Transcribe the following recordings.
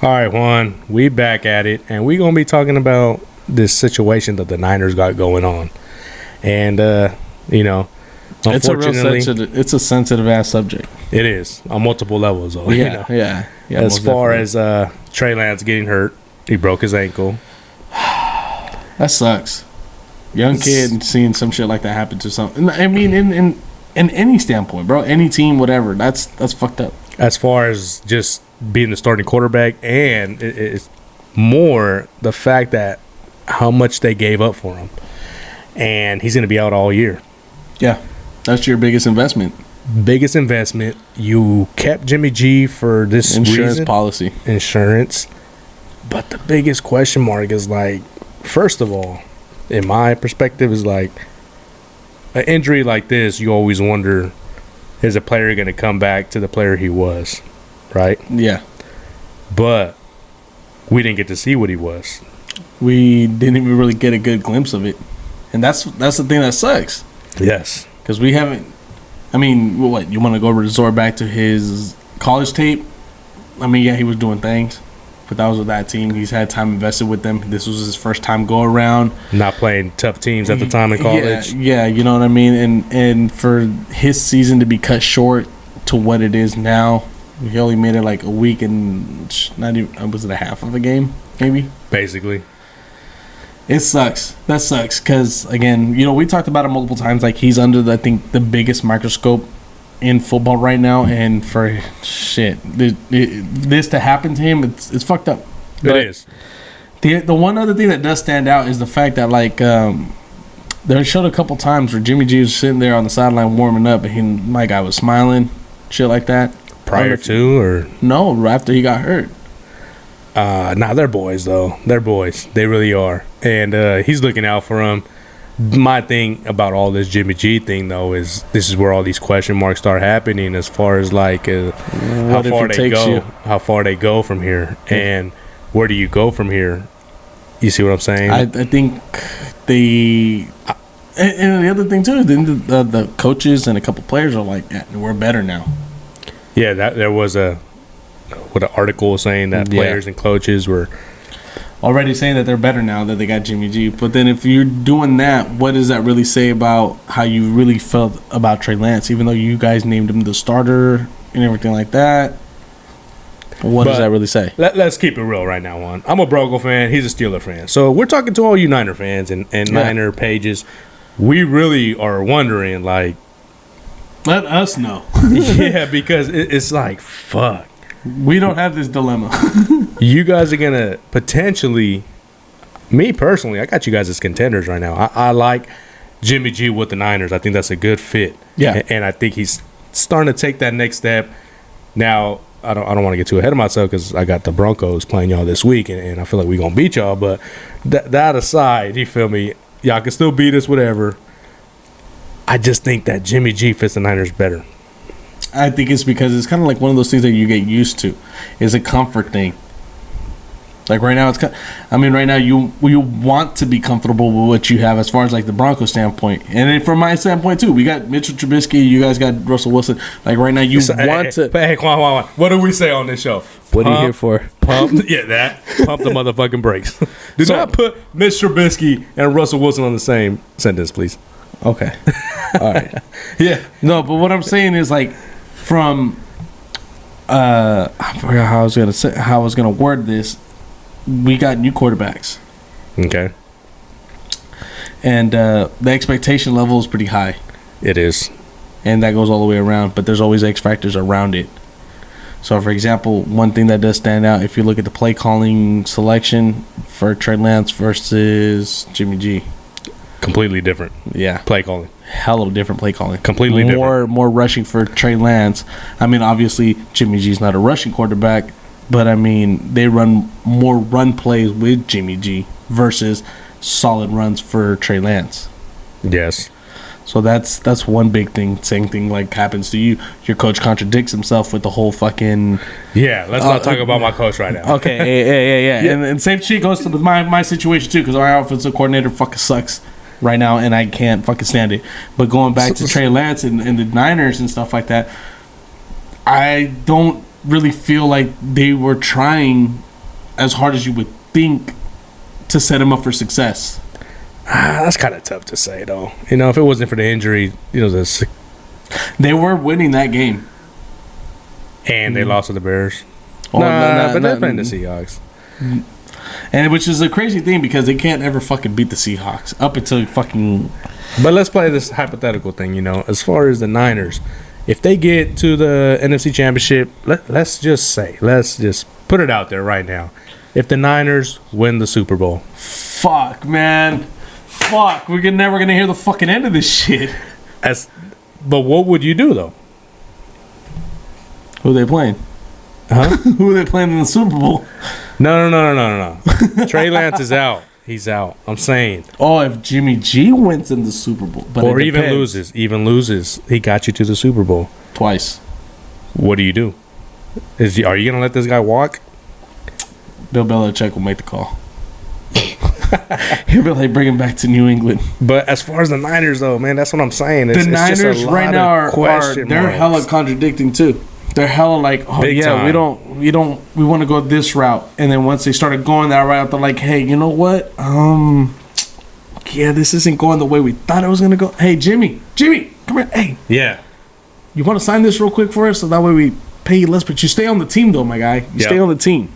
All right, Juan, we back at it, and we're going to be talking about this situation that the Niners got going on. And, unfortunately, it's a sensitive ass subject. It is on multiple levels, though. Yeah. As far as Trey Lance getting hurt, he broke his ankle. That sucks. Young kid seeing some shit like that happen to some. I mean, in any standpoint, bro, any team, whatever. That's fucked up. As far as just being the starting quarterback, and it's more the fact that how much they gave up for him, and he's going to be out all year. Yeah, that's your biggest investment. You kept Jimmy G for this insurance policy. But the biggest question mark is, like, first of all, in my perspective, is like an injury like this, you always wonder, is a player going to come back to the player he was, right? Yeah. But we didn't get to see what he was. We didn't even really get a good glimpse of it. And that's the thing that sucks. Yes. Because we haven't. I mean, what, you want to go resort back to his college tape? I mean, yeah, he was doing things, but that was with that team. He's had time invested with them. This was his first time go around. Not playing tough teams at the time in college. Yeah, you know what I mean? And for his season to be cut short to what it is now, he only made it like a week and not even, was it a half of a game, maybe? Basically. It sucks. That sucks because, again, we talked about it multiple times. Like, he's under, I think, the biggest microscope in football right now. And for this to happen to him, it's fucked up. It is. The one other thing that does stand out is the fact that, like, they showed a couple times where Jimmy G was sitting there on the sideline warming up, and my guy was smiling, shit like that. Prior to, or? No, after he got hurt. They're boys, though. They're boys. They really are. And he's looking out for him. My thing about all this Jimmy G thing, though, is this is where all these question marks start happening as far as, like, how far they go from here. And where do you go from here? You see what I'm saying? I think and the other thing, too, is the coaches and a couple players are like, yeah, we're better now. Yeah, there was an article saying that players and coaches were already saying that they're better now that they got Jimmy G. But then if you're doing that, what does that really say about how you really felt about Trey Lance, even though you guys named him the starter and everything like that? What does that really say? Let's keep it real right now, Juan. I'm a Bronco fan. He's a Steeler fan. So we're talking to all you Niner fans and Niner pages. We really are wondering, like, let us know. Yeah, because it's like, fuck. We don't have this dilemma. You guys are going to potentially, me personally, I got you guys as contenders right now. I like Jimmy G with the Niners. I think that's a good fit. Yeah. And I think he's starting to take that next step. Now, I don't want to get too ahead of myself because I got the Broncos playing y'all this week, and I feel like we're going to beat y'all. But that aside, you feel me? Y'all can still beat us, whatever. I just think that Jimmy G fits the Niners better. I think it's because it's kind of like one of those things that you get used to. It's a comfort thing. Like right now, right now you want to be comfortable with what you have as far as like the Broncos standpoint, and then from my standpoint too, we got Mitchell Trubisky, you guys got Russell Wilson. Like right now, you want to. Hey, come on. What do we say on this show? What are you here for? Pump the motherfucking brakes. Do not put Mitch Trubisky and Russell Wilson on the same sentence, please. Okay. All right. Yeah. No, but what I'm saying is like from I forgot how I was gonna word this. We got new quarterbacks. Okay. And the expectation level is pretty high. It is. And that goes all the way around, but there's always X factors around it. So, for example, one thing that does stand out, if you look at the play calling selection for Trey Lance versus Jimmy G. Completely different. Yeah. Play calling. Hell of a different play calling. Completely different. More rushing for Trey Lance. I mean, obviously, Jimmy G's not a rushing quarterback, but, I mean, they run more run plays with Jimmy G versus solid runs for Trey Lance. Yes. So that's one big thing. Same thing like happens to you. Your coach contradicts himself with the whole fucking. Yeah, let's not talk about my coach right now. Okay, yeah. And same shit goes to with my situation too, because our offensive coordinator fucking sucks right now, and I can't fucking stand it. But going back to Trey Lance and the Niners and stuff like that, I don't really feel like they were trying as hard as you would think to set him up for success. That's kind of tough to say, though. You know, if it wasn't for the injury, They were winning that game. And they lost to the Bears. Oh, but they're playing the Seahawks. And which is a crazy thing because they can't ever fucking beat the Seahawks up until fucking. But let's play this hypothetical thing, as far as the Niners. If they get to the NFC Championship, let's just put it out there right now. If the Niners win the Super Bowl. Fuck, man. Fuck. We're never going to hear the fucking end of this shit. But what would you do, though? Who are they playing? Huh? Who are they playing in the Super Bowl? No. Trey Lance is out. He's out. I'm saying. Oh, if Jimmy G wins in the Super Bowl. But or even loses. He got you to the Super Bowl. Twice. What do you do? Are you going to let this guy walk? Bill Belichick will make the call. He'll be like, bring him back to New England. But as far as the Niners, though, man, that's what I'm saying. The Niners right now are they're hella contradicting, too. They're hella like, oh, big yeah, time. we want to go this route. And then once they started going that route, they're like, hey, you know what? Yeah, this isn't going the way we thought it was going to go. Hey, Jimmy, come here. Hey. Yeah. You want to sign this real quick for us so that way we pay you less, but you stay on the team, though, my guy. You stay on the team.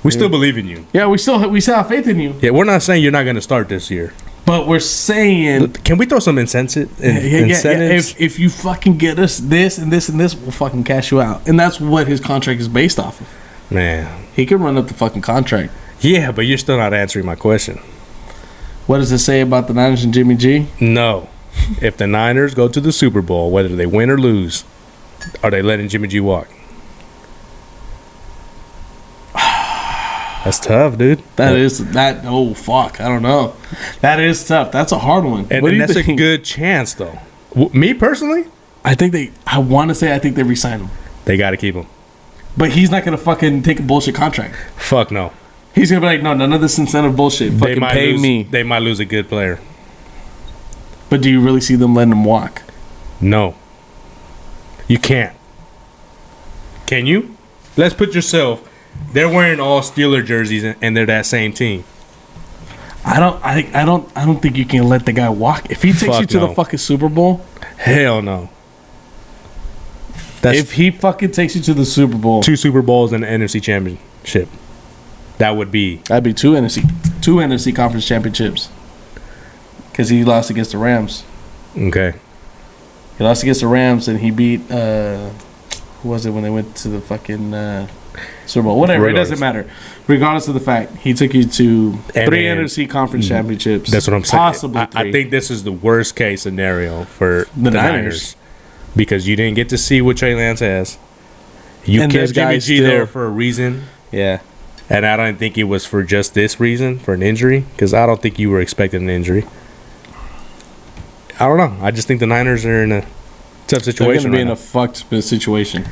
We still believe in you. Yeah, we still have faith in you. Yeah, we're not saying you're not going to start this year. But we're saying... Can we throw some incentives? If you fucking get us this and this and this, we'll fucking cash you out. And that's what his contract is based off of. Man. He could run up the fucking contract. Yeah, but you're still not answering my question. What does it say about the Niners and Jimmy G? No. If the Niners go to the Super Bowl, whether they win or lose, are they letting Jimmy G walk? That's tough, dude. Oh, fuck. I don't know. That is tough. That's a hard one. And that's a good chance, though. Me personally? I think they re-sign him. They got to keep him. But he's not going to fucking take a bullshit contract. Fuck no. He's going to be like, no, none of this incentive bullshit. Fucking pay me. They might lose a good player. But do you really see them letting him walk? No. You can't. Can you? Let's put yourself... They're wearing all Steeler jerseys and they're that same team. I don't think you can let the guy walk. If he takes you to the fucking Super Bowl, hell no. If he fucking takes you to the Super Bowl, 2 Super Bowls and an NFC Championship, that'd be 2 NFC Conference Championships. Because he lost against the Rams. Okay. He lost against the Rams and he beat who was it when they went to the fucking Super Bowl? Whatever, it doesn't matter. Regardless of the fact, he took you to 3 NFC Conference Championships. That's what I'm saying. Possibly 3. I think this is the worst case scenario for the Niners. Because you didn't get to see what Trey Lance has. You kept Jimmy G there for a reason. Yeah. And I don't think it was for just this reason, for an injury. Because I don't think you were expecting an injury. I don't know. I just think the Niners are in a tough situation. They're going to be in a fucked situation.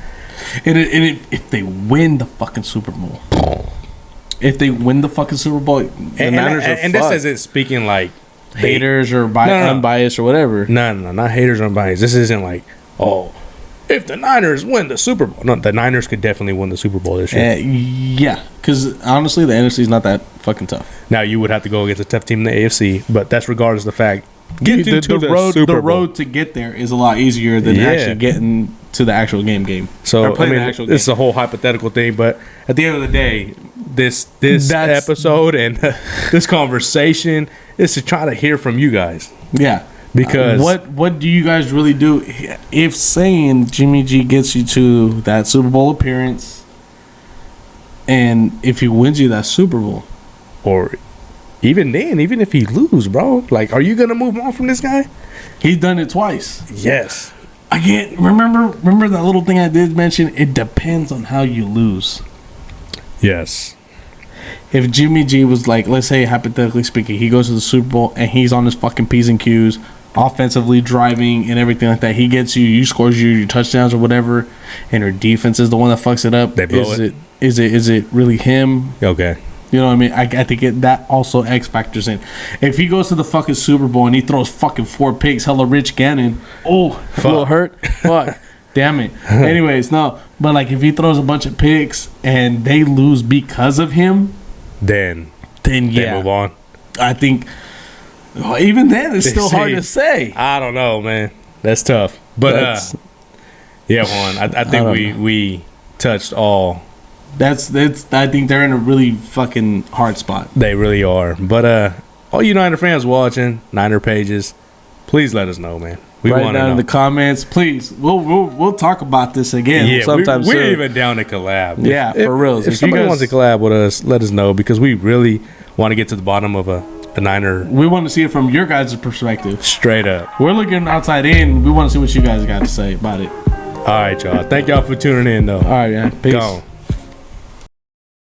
And if they win the fucking Super Bowl, the Niners are and this isn't speaking like haters or unbiased or whatever. No, not haters or unbiased. This isn't like, oh, if the Niners win the Super Bowl. No, the Niners could definitely win the Super Bowl this year. Yeah, because honestly, the NFC is not that fucking tough. Now, you would have to go against a tough team in the AFC, but that's regardless of the fact. The road to get there is a lot easier than actually getting to the actual game. So this is a whole hypothetical thing, but at the end of the day, this episode and this conversation is to try to hear from you guys. Yeah, because what do you guys really do if saying Jimmy G gets you to that Super Bowl appearance, and if he wins you that Super Bowl, or even then, even if he lose, bro, like, are you gonna move on from this guy? He's done it twice. Yes. Again, remember that little thing I did mention? It depends on how you lose. Yes. If Jimmy G was like, let's say hypothetically speaking, he goes to the Super Bowl and he's on his fucking P's and Q's, offensively driving and everything like that. He gets you scores your touchdowns or whatever, and your defense is the one that fucks it up. They blow it. Is it really him? Okay. You know what I mean? I think that also X factors in. If he goes to the fucking Super Bowl and he throws fucking 4 picks, hella Rich Gannon, a little hurt. Fuck. damn it. Anyways, no, but like if he throws a bunch of picks and they lose because of him, then yeah, move on. I think even then it's still hard to say. I don't know, man. That's tough. But yeah, Juan, I think we touched all. That's I think they're in a really fucking hard spot. They really are. But all you Niner fans watching, Niner pages, please let us know, man. We Write want to down know in the comments, please. We'll talk about this again. Yeah, sometime we're soon. even down to collab. Yeah, for real. If somebody wants to collab with us, let us know because we really want to get to the bottom of a Niner. We want to see it from your guys' perspective. Straight up. We're looking outside in. We want to see what you guys got to say about it. All right, y'all. Thank y'all for tuning in, though. All right, man. Peace. Go.